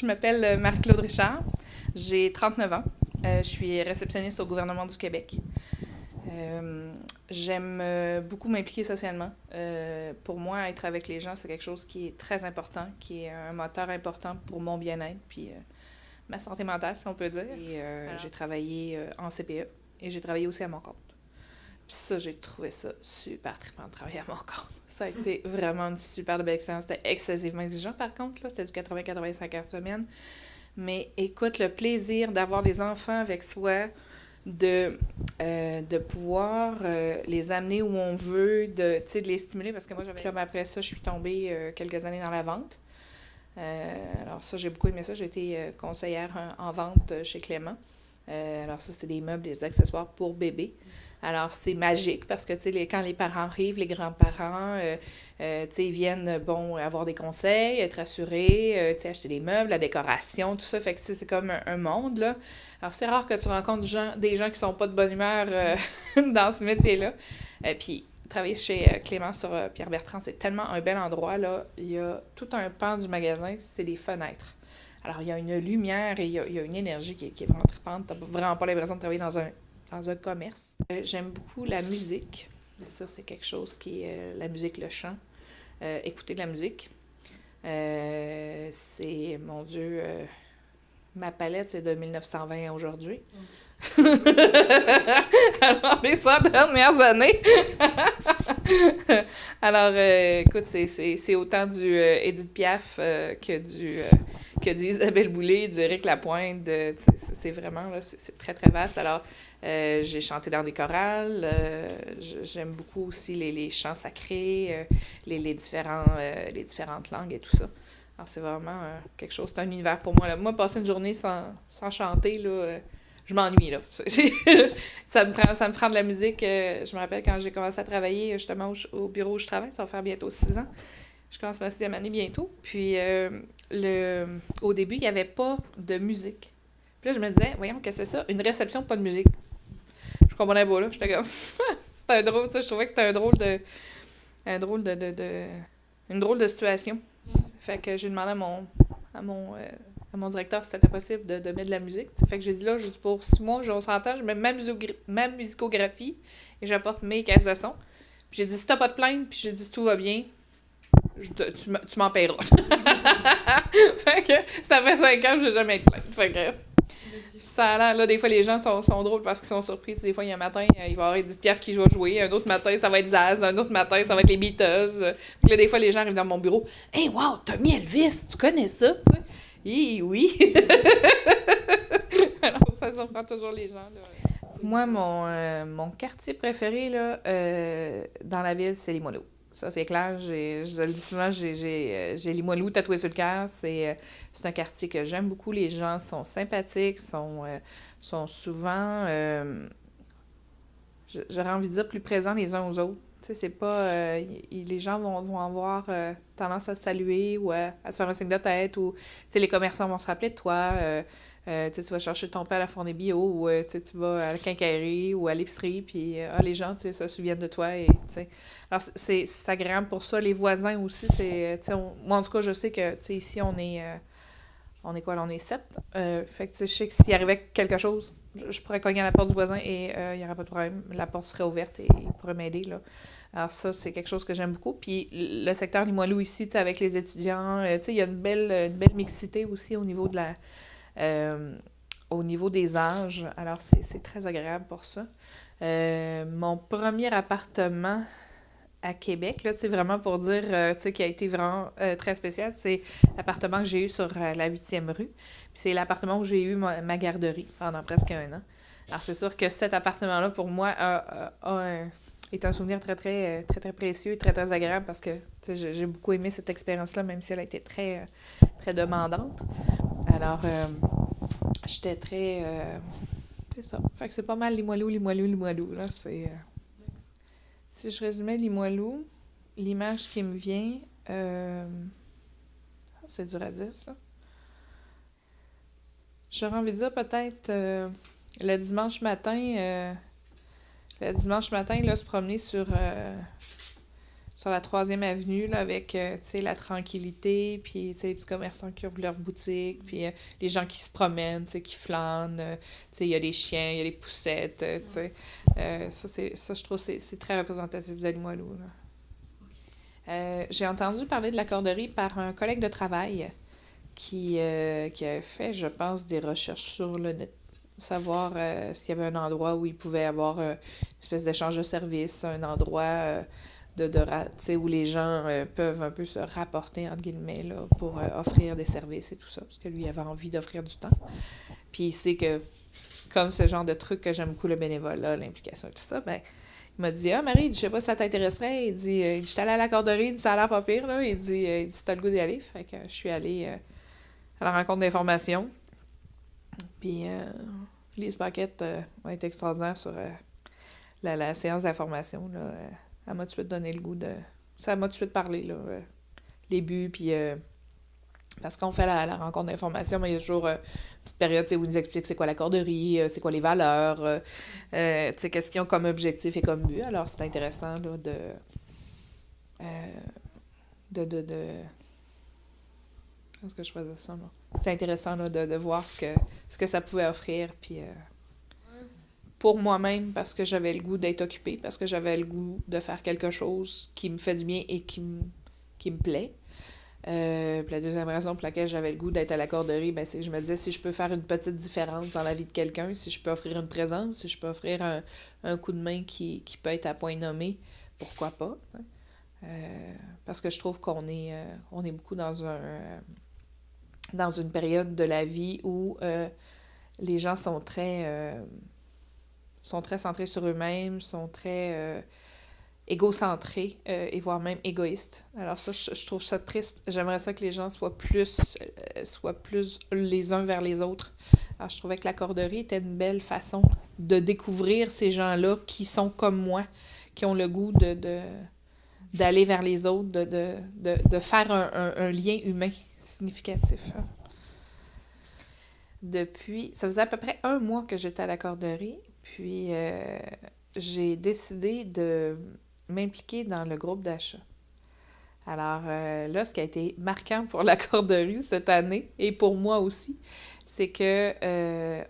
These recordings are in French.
Je m'appelle Marie-Claude Richard. J'ai 39 ans. Je suis réceptionniste au gouvernement du Québec. J'aime beaucoup m'impliquer socialement. Pour moi, être avec les gens, c'est quelque chose qui est très important, qui est un moteur important pour mon bien-être, puis ma santé mentale, si on peut dire. Et, j'ai travaillé en CPE et j'ai travaillé aussi à mon compte. Puis ça, j'ai trouvé ça super trippant de travailler à mon compte. Ça a été vraiment une super belle expérience. C'était excessivement exigeant, par contre, là. C'était du 80-85 heures semaine. Mais écoute, le plaisir d'avoir les enfants avec soi, de pouvoir les amener où on veut, de les stimuler, parce que moi, j'avais... Comme après ça, je suis tombée quelques années dans la vente. Alors ça, j'ai beaucoup aimé ça. J'ai été conseillère en vente chez Clément. Alors ça, c'était des meubles, des accessoires pour bébés. Alors, c'est magique parce que, tu sais, quand les parents arrivent, les grands-parents, tu sais, ils viennent, bon, avoir des conseils, être assurés, tu sais, acheter des meubles, la décoration, tout ça. Fait que, tu sais, c'est comme un monde, là. Alors, c'est rare que tu rencontres des gens qui sont pas de bonne humeur dans ce métier-là. Puis, travailler chez Clément sur Pierre-Bertrand, c'est tellement un bel endroit, là. Il y a tout un pan du magasin, c'est les fenêtres. Alors, il y a une lumière et il y a une énergie qui est vraiment trippante. T'as vraiment pas l'impression de travailler dans un commerce. J'aime beaucoup la musique. Ça, c'est quelque chose qui est la musique, le chant. Écouter de la musique. C'est, mon Dieu, ma palette, c'est de 1920 à aujourd'hui. Alors, les 100 dernières années. Alors, écoute, c'est autant du Édith Piaf que du Isabelle Boulay, du Éric Lapointe. C'est vraiment, là, c'est très, très vaste. Alors, j'ai chanté dans des chorales. J'aime beaucoup aussi les chants sacrés, les différentes langues et tout ça. Alors, c'est vraiment quelque chose, c'est un univers pour moi. Là. Moi, passer une journée sans chanter, là, je m'ennuie, là. Ça me prend de la musique. Je me rappelle quand j'ai commencé à travailler, justement, au bureau où je travaille, ça va faire bientôt 6 ans. Je commence ma 6e année bientôt. Puis, au début, il n'y avait pas de musique. Puis là, je me disais, voyons, qu'est-ce que c'est ça? Une réception, pas de musique. Je comprenais pas, là. J'étais comme... C'était un drôle, tu sais, je trouvais que c'était une drôle de situation. Fait que j'ai demandé à mon directeur si c'était possible de mettre de la musique. Fait que j'ai dit là, juste pour 6 mois, on s'entend, je mets ma musicographie et j'apporte mes caisses de son. Puis j'ai dit, si t'as pas de plainte, puis j'ai dit, si tout va bien, tu m'en paieras. Fait que ça fait 5 ans que j'ai jamais de plainte. Fait que ça a l'air, là, des fois, les gens sont drôles parce qu'ils sont surpris. Des fois, il y a un matin, il va y avoir Edith Piaf qui va jouer. Un autre matin, ça va être Zaz. Un autre matin, ça va être les Beatles. Puis là, des fois, les gens arrivent dans mon bureau. « Hey, wow, t'as mis Elvis! Tu connais ça? » Oui. Alors, ça surprend toujours les gens. Là. Moi, mon quartier préféré là, dans la ville, c'est Limoilou. Ça, c'est clair. Je le dis souvent, j'ai Limoilou tatoué sur le cœur. C'est un quartier que j'aime beaucoup. Les gens sont sympathiques, sont souvent, j'aurais envie de dire, plus présents les uns aux autres. Tu sais, c'est pas... les gens vont avoir tendance à se saluer ou à se faire un signe de tête ou... Tu sais, les commerçants vont se rappeler de toi. Tu vas chercher ton pain à la fournée bio ou tu vas à la quincaillerie ou à l'épicerie, puis les gens, tu sais, se souviennent de toi. Et, alors, c'est agréable pour ça. Les voisins aussi, c'est... moi, en tout cas, je sais que, tu sais, ici, on est quoi, là? On est 7. Fait que, tu sais, je sais que s'il arrivait quelque chose, je pourrais cogner à la porte du voisin et il n'y aurait pas de problème. La porte serait ouverte et il pourrait m'aider, là. Alors ça, c'est quelque chose que j'aime beaucoup. Puis le secteur Limoilou ici, tu sais, avec les étudiants, tu sais, il y a une belle mixité aussi au niveau de au niveau des âges. Alors, c'est très agréable pour ça. Mon premier appartement à Québec, là, tu sais, vraiment pour dire, tu sais, qui a été vraiment très spécial, c'est l'appartement que j'ai eu sur la 8e rue. Puis c'est l'appartement où j'ai eu ma garderie pendant presque 1 an. Alors, c'est sûr que cet appartement-là, pour moi, est un souvenir très, très, très, très précieux et très, très agréable parce que, tu sais, j'ai beaucoup aimé cette expérience-là, même si elle a été très, très demandante. Alors, j'étais très... c'est ça. Fait que c'est pas mal Limoilou, là, c'est... Si je résumais Limoilou, l'image qui me vient... c'est dur à dire, ça. J'aurais envie de dire peut-être le dimanche matin, là, se promener sur sur la 3e avenue, là, avec, tu sais, la tranquillité, puis, tu sais, les petits commerçants qui ouvrent leur boutique, puis les gens qui se promènent, tu sais, qui flânent, tu sais, il y a les chiens, il y a les poussettes, tu sais. Ça, je trouve, c'est très représentatif de Limoilou, là. J'ai entendu parler de la corderie par un collègue de travail qui a fait, je pense, des recherches sur le net. Savoir s'il y avait un endroit où il pouvait avoir une espèce d'échange de services, un endroit tu sais, où les gens peuvent un peu se rapporter, entre guillemets, là, pour offrir des services et tout ça, parce que lui avait envie d'offrir du temps. Puis il sait que, comme ce genre de truc que j'aime beaucoup, le bénévolat, l'implication et tout ça, ben, il m'a dit, ah Marie, je sais pas si ça t'intéresserait. Il dit, je suis allée à la corderie, il dit, ça a l'air pas pire, là. Il dit, si t'as le goût d'y aller. Fait que je suis allée à la rencontre d'informations. Puis Lise Paquette a été extraordinaire sur la séance d'information, là. Elle m'a tout de suite donné le goût de... Ça m'a tout de suite parlé, là. Les buts, puis... parce qu'on fait la rencontre d'information, mais il y a toujours une petite période où ils nous expliquent c'est quoi la corderie, c'est quoi les valeurs, qu'est-ce qu'ils ont comme objectif et comme but. Alors, c'est intéressant là, Comment est-ce que je faisais ça, là? C'est intéressant là, de voir ce que ça pouvait offrir, puis pour moi-même, parce que j'avais le goût d'être occupée, parce que j'avais le goût de faire quelque chose qui me fait du bien et qui me plaît. Puis la deuxième raison pour laquelle j'avais le goût d'être à la corderie, ben, c'est que je me disais si je peux faire une petite différence dans la vie de quelqu'un, si je peux offrir une présence, si je peux offrir un coup de main qui peut être à point nommé, pourquoi pas? Hein? Parce que je trouve qu'on est beaucoup dans une période de la vie où les gens sont très centrés sur eux-mêmes, sont très égocentrés et voire même égoïstes. Alors ça, je trouve ça triste. J'aimerais ça que les gens soient plus les uns vers les autres. Alors je trouvais que la corderie était une belle façon de découvrir ces gens-là qui sont comme moi, qui ont le goût d'aller vers les autres, de faire un lien humain significatif. Ça faisait à peu près 1 mois que j'étais à la corderie, puis j'ai décidé de m'impliquer dans le groupe d'achat. Alors là, ce qui a été marquant pour la corderie cette année, et pour moi aussi, c'est que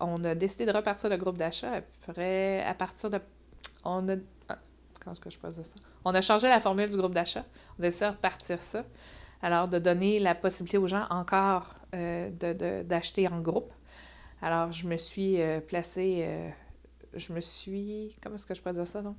on a décidé de repartir le groupe d'achat à partir de... comment est-ce que je peux dire ça? On a changé la formule du groupe d'achat. On a décidé de repartir ça. Alors, de donner la possibilité aux gens encore d'acheter en groupe. Alors, je me suis placée... comment est-ce que je peux dire ça, non?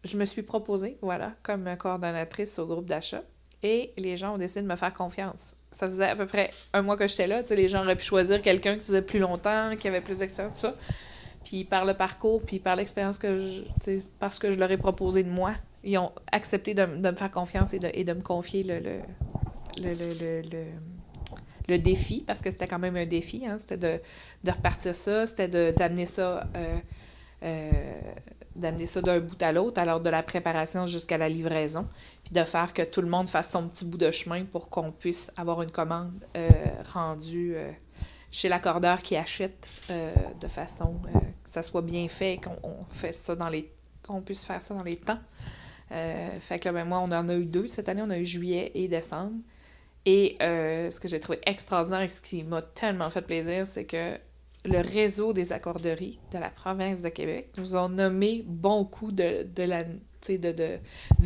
Je me suis proposée, voilà, comme coordonnatrice au groupe d'achat. Et les gens ont décidé de me faire confiance. Ça faisait à peu près 1 mois que j'étais là. Tu sais, les gens auraient pu choisir quelqu'un qui faisait plus longtemps, qui avait plus d'expérience, tout ça. Puis par le parcours, puis par l'expérience parce que je leur ai proposé de moi, ils ont accepté de me faire confiance et de me confier le défi, parce que c'était quand même un défi, hein, c'était de repartir ça, c'était d'amener ça d'un bout à l'autre, alors de la préparation jusqu'à la livraison, puis de faire que tout le monde fasse son petit bout de chemin pour qu'on puisse avoir une commande rendue chez l'accordeur qui achète de façon que ça soit bien fait et qu'on puisse faire ça dans les temps. Fait que là, ben, moi, on en a eu 2 cette année, on a eu juillet et décembre. Et ce que j'ai trouvé extraordinaire et ce qui m'a tellement fait plaisir, c'est que le réseau des accorderies de la province de Québec nous ont nommé bon coup du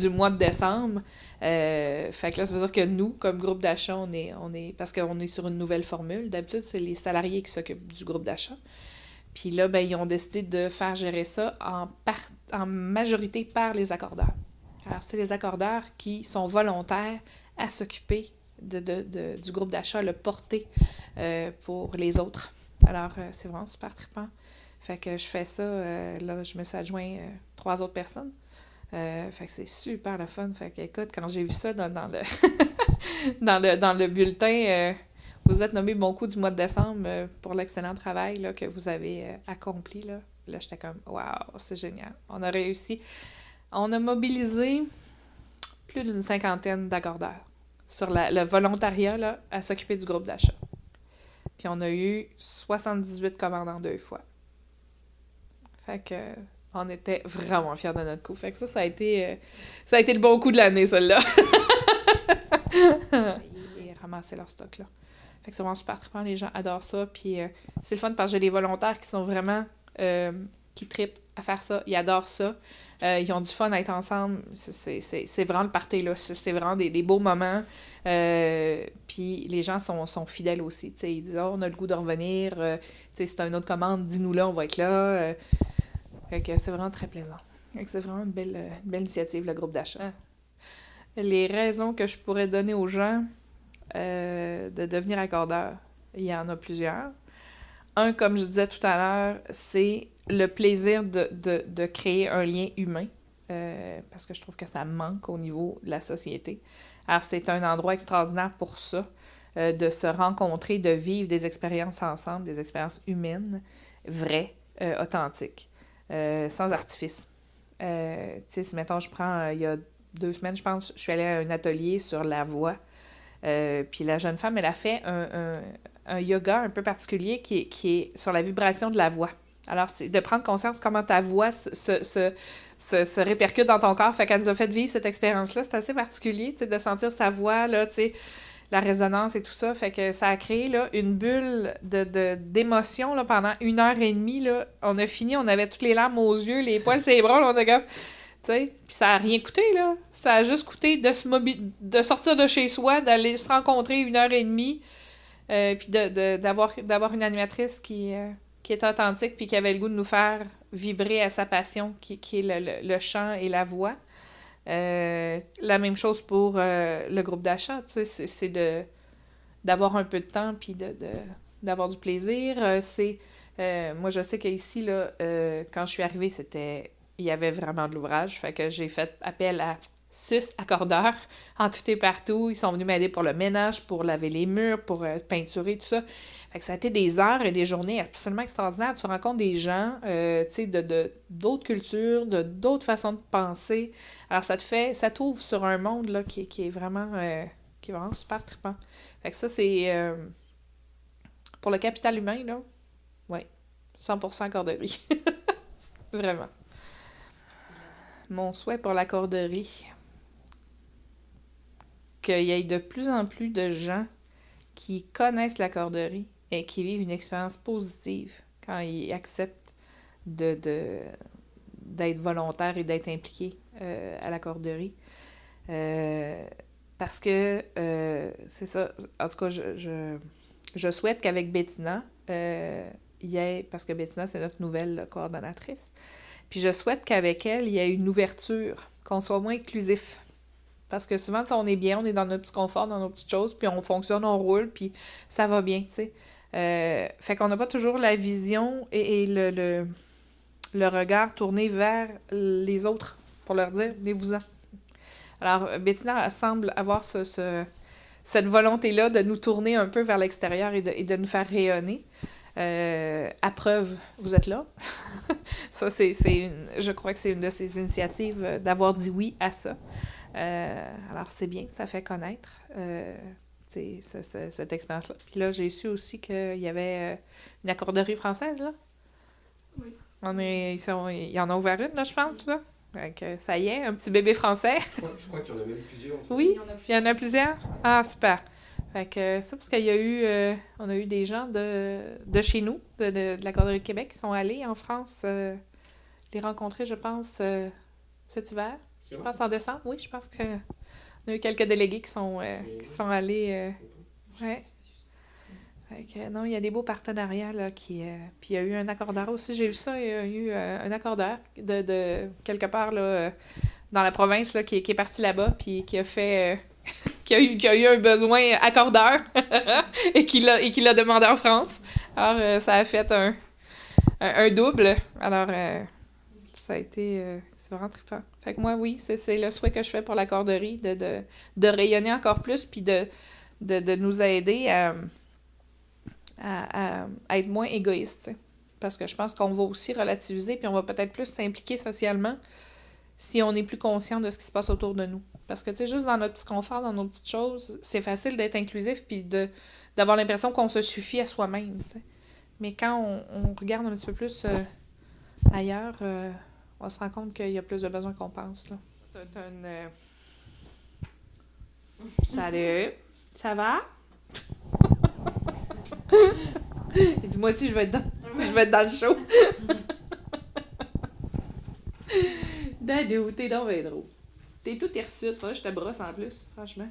mois de décembre. Fait que là, ça veut dire que nous, comme groupe d'achat, on est parce qu'on est sur une nouvelle formule. D'habitude, c'est les salariés qui s'occupent du groupe d'achat. Puis là, ben, ils ont décidé de faire gérer ça en majorité par les accordeurs. Alors, c'est les accordeurs qui sont volontaires à s'occuper du groupe d'achat, le porter pour les autres. Alors, c'est vraiment super trippant. Fait que je fais ça, là, je me suis adjoint 3 autres personnes. Fait que c'est super le fun. Fait que, écoute, quand j'ai vu ça dans le dans le bulletin, vous êtes nommé bon coup du mois de décembre pour l'excellent travail là, que vous avez accompli. Là, j'étais comme, waouh, c'est génial. On a réussi. On a mobilisé plus d'une 50aine d'accordeurs sur le volontariat là, à s'occuper du groupe d'achat. Puis on a eu 78 commandes en 2 fois. Fait que On était vraiment fiers de notre coup. Fait que ça a été le bon coup de l'année, celle-là. Et ramasser leur stock, là. Fait que c'est vraiment super trippant, les gens adorent ça. Puis c'est le fun parce que j'ai des volontaires qui sont vraiment... qui trippent à faire ça. Ils adorent ça. Ils ont du fun à être ensemble. C'est vraiment le party, là. C'est vraiment des beaux moments. Puis les gens sont fidèles aussi. T'sais, ils disent « Oh, on a le goût de revenir. Si t'as une autre commande, dis-nous là, on va être là. Fait que c'est vraiment très plaisant. Fait que c'est vraiment une belle initiative, le groupe d'achat. Les raisons que je pourrais donner aux gens de devenir accordeurs, il y en a plusieurs. Un, comme je disais tout à l'heure, c'est le plaisir de créer un lien humain, parce que je trouve que ça manque au niveau de la société. Alors, c'est un endroit extraordinaire pour ça, de se rencontrer, de vivre des expériences ensemble, des expériences humaines, vraies, authentiques, sans artifice. Tu sais, si, mettons, je prends, il y a 2 semaines, je pense, je suis allée à un atelier sur la voix, puis la jeune femme, elle a fait un yoga un peu particulier qui est sur la vibration de la voix. Alors, c'est de prendre conscience comment ta voix se répercute dans ton corps. Fait qu'elle nous a fait vivre cette expérience-là. C'est assez particulier, tu sais, de sentir sa voix, là, tu sais, la résonance et tout ça. Fait que ça a créé, là, une bulle d'émotion, là, pendant 1h30, là. On a fini, on avait toutes les larmes aux yeux, les poils sur les bras, là, on était comme... Puis ça a rien coûté, là. Ça a juste coûté de sortir de chez soi, d'aller se rencontrer 1h30, puis d'avoir une animatrice qui est authentique, puis qui avait le goût de nous faire vibrer à sa passion, qui est le chant et la voix. La même chose pour le groupe d'achat, tu sais, c'est d'avoir un peu de temps, puis d'avoir du plaisir. Moi, je sais qu'ici, là, quand je suis arrivée, il y avait vraiment de l'ouvrage. Fait que j'ai fait appel à 6 accordeurs en tout et partout. Ils sont venus m'aider pour le ménage, pour laver les murs, pour peinturer, tout ça. Fait que ça a été des heures et des journées absolument extraordinaires. Tu rencontres des gens, tu sais, d'autres cultures, d'autres façons de penser. Alors, ça t'ouvre sur un monde, là, qui est vraiment super trippant. Fait que ça, c'est... pour le capital humain, là, ouais, 100% corderie. Vraiment. Mon souhait pour la corderie, qu'il y ait de plus en plus de gens qui connaissent la corderie et qui vivent une expérience positive quand ils acceptent d'être volontaires et d'être impliqués à la corderie. Parce que, c'est ça, en tout cas, je souhaite qu'avec Bettina, il y ait, parce que Bettina, c'est notre nouvelle coordonnatrice, puis je souhaite qu'avec elle, il y ait une ouverture, qu'on soit moins inclusif. Parce que souvent, on est bien, on est dans notre petit confort, dans nos petites choses, puis on fonctionne, on roule, puis ça va bien, tu sais. Fait qu'on n'a pas toujours la vision et le regard tourné vers les autres pour leur dire « venez-vous-en ». Alors, Bettina semble avoir cette volonté-là de nous tourner un peu vers l'extérieur et de nous faire rayonner. À preuve, vous êtes là. Ça, je crois que c'est une de ces initiatives d'avoir dit oui à ça. Alors, c'est bien, ça fait connaître cette expérience-là. Puis là, j'ai su aussi qu'il y avait une accorderie française, là. Oui. Il y en a ouvert une, là, je pense, là. Donc, ça y est, un petit bébé français. Je crois qu'il y en a même plusieurs. Oui, il y en a plusieurs. Ah, super. Fait que ça, parce qu'il y a eu... on a eu des gens de chez nous, de la Corderie de Québec, qui sont allés en France les rencontrer, je pense, cet hiver. Je pense en décembre. Oui, je pense qu'on a eu quelques délégués qui sont allés... ouais. Fait que, non, il y a des beaux partenariats, là, puis il y a eu un accordeur aussi. J'ai vu ça, il y a eu un accordeur de quelque part, là, dans la province, là, qui est parti là-bas, puis qui a fait... qui a eu un besoin accordeur et qui l'a demandé en France. Alors, ça a fait un double. Alors, ça a été... c'est vraiment trippant. Fait que moi, oui, c'est le souhait que je fais pour la corderie, de rayonner encore plus, puis de nous aider à être moins égoïste, t'sais. Parce que je pense qu'on va aussi relativiser, puis on va peut-être plus s'impliquer socialement si on est plus conscient de ce qui se passe autour de nous. Parce que, tu sais, juste dans notre petit confort, dans nos petites choses, c'est facile d'être inclusif puis d'avoir l'impression qu'on se suffit à soi-même, tu sais. Mais quand on regarde un petit peu plus ailleurs, on se rend compte qu'il y a plus de besoins qu'on pense, là. T'as une... Salut! Ça va? Il dit, moi aussi, je vais être dans le show. Dadou, t'es donc bien drôle. T'es tout hirsute, je te brosse en plus, franchement.